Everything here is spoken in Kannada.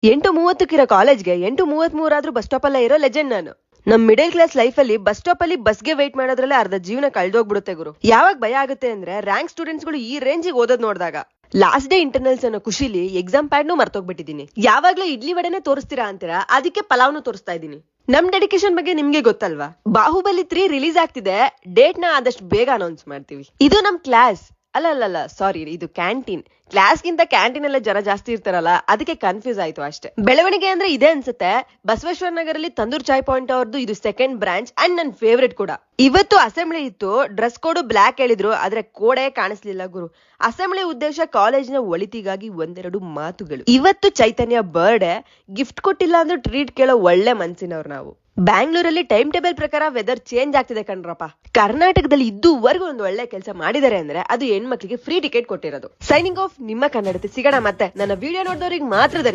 8:30 ಕಾಲೇಜ್ಗೆ 8:33 ಆದ್ರೂ ಬಸ್ ಸ್ಟಾಪ್ ಅಲ್ಲೇ ಇರೋ ಲೆಜೆಂಡ್ ನಾನು. ನಮ್ ಮಿಡಲ್ ಕ್ಲಾಸ್ ಲೈಫ್ ಅಲ್ಲಿ ಬಸ್ ಸ್ಟಾಪ್ ಅಲ್ಲಿ ಬಸ್ಗೆ ವೇಟ್ ಮಾಡೋದ್ರಲ್ಲೇ ಅರ್ಧ ಜೀವನ ಕಳ್ದೋಗ್ಬಿಡುತ್ತೆ ಗುರು. ಯಾವಾಗ ಭಯ ಆಗುತ್ತೆ ಅಂದ್ರೆ ರ್ಯಾಂಕ್ ಸ್ಟೂಡೆಂಟ್ಸ್ ಗಳು ಈ ರೇಂಜಿಗೆ ಓದೋದ್ ನೋಡಿದಾಗ. ಲಾಸ್ಟ್ ಡೇ ಇಂಟರ್ನಲ್ಸ್ ಅನ್ನೋ ಖುಷಿಲಿ ಎಕ್ಸಾಮ್ ಪ್ಯಾಡ್ನು ಮರ್ತೋಗ್ಬಿಟ್ಟಿದೀನಿ. ಯಾವಾಗ್ಲೂ ಇಡ್ಲಿ ವಡೆನೆ ತೋರಿಸ್ತೀರಾ ಅಂತೀರಾ, ಅದಕ್ಕೆ ಪಲಾವ್ನು ತೋರಿಸ್ತಾ ಇದೀನಿ. ನಮ್ ಡೆಡಿಕೇಶನ್ ಬಗ್ಗೆ ನಿಮ್ಗೆ ಗೊತ್ತಲ್ವಾ? ಬಾಹುಬಲಿ 3 ರಿಲೀಸ್ ಆಗ್ತಿದೆ, ಡೇಟ್ ನ ಆದಷ್ಟು ಬೇಗ ಅನೌನ್ಸ್ ಮಾಡ್ತೀವಿ. ಇದು ನಮ್ ಕ್ಲಾಸ್ ಅಲ್ಲ ಸಾರಿ, ಇದು ಕ್ಯಾಂಟೀನ್. ಕ್ಲಾಸ್ ಗಿಂತ ಕ್ಯಾಂಟೀನ್ ಎಲ್ಲ ಜನ ಜಾಸ್ತಿ ಇರ್ತಾರಲ್ಲ, ಅದಕ್ಕೆ ಕನ್ಫ್ಯೂಸ್ ಆಯ್ತು ಅಷ್ಟೇ. ಬೆಳವಣಿಗೆ ಅಂದ್ರೆ ಇದೆ ಅನ್ಸುತ್ತೆ. ಬಸವೇಶ್ವರ ನಗರಲ್ಲಿ ತಂದೂರ್ ಚಾಯ್ ಪಾಯಿಂಟ್ ಅವ್ರದ್ದು ಇದು ಸೆಕೆಂಡ್ ಬ್ರಾಂಚ್ ಅಂಡ್ ನನ್ ಫೇವ್ರೆಟ್ ಕೂಡ. ಇವತ್ತು ಅಸೆಂಬ್ಲಿ ಇತ್ತು, ಡ್ರೆಸ್ ಕೋಡ್ ಬ್ಲಾಕ್ ಹೇಳಿದ್ರು, ಆದ್ರೆ ಕೋಡೇ ಕಾಣಿಸ್ಲಿಲ್ಲ ಗುರು. ಅಸೆಂಬ್ಲಿ ಉದ್ದೇಶ ಕಾಲೇಜಿನ ಒಳಿತಿಗಾಗಿ ಒಂದೆರಡು ಮಾತುಗಳು. ಇವತ್ತು ಚೈತನ್ಯ ಬರ್ಡೇ, ಗಿಫ್ಟ್ ಕೊಟ್ಟಿಲ್ಲ ಅಂದ್ರೆ ಟ್ರೀಟ್ ಕೇಳೋ ಒಳ್ಳೆ ಮನ್ಸಿನವ್ರು ನಾವು. ಬ್ಯಾಂಗ್ಳೂರಲ್ಲಿ ಟೈಮ್ ಟೇಬಲ್ ಪ್ರಕಾರ ವೆದರ್ ಚೇಂಜ್ ಆಗ್ತಿದೆ ಕಣ್ರಪ್ಪ. ಕರ್ನಾಟಕದಲ್ಲಿ ಇದುವರೆಗೂ ಒಂದು ಒಳ್ಳೆ ಕೆಲಸ ಮಾಡಿದ್ದಾರೆ ಅಂದ್ರೆ ಅದು ಹೆಣ್ಮಕ್ಳಿಗೆ ಫ್ರೀ ಟಿಕೆಟ್ ಕೊಟ್ಟಿರೋದು. ಸೈನಿಂಗ್ ಆಫ್, ನಿಮ್ಮ ಕನ್ನಡತೆ. ಸಿಗೋಣ ಮತ್ತೆ. ನನ್ನ ವಿಡಿಯೋ ನೋಡಿದವ್ರಿಗೆ ಮಾತ್ರ ಧನ್ಯವಾದ.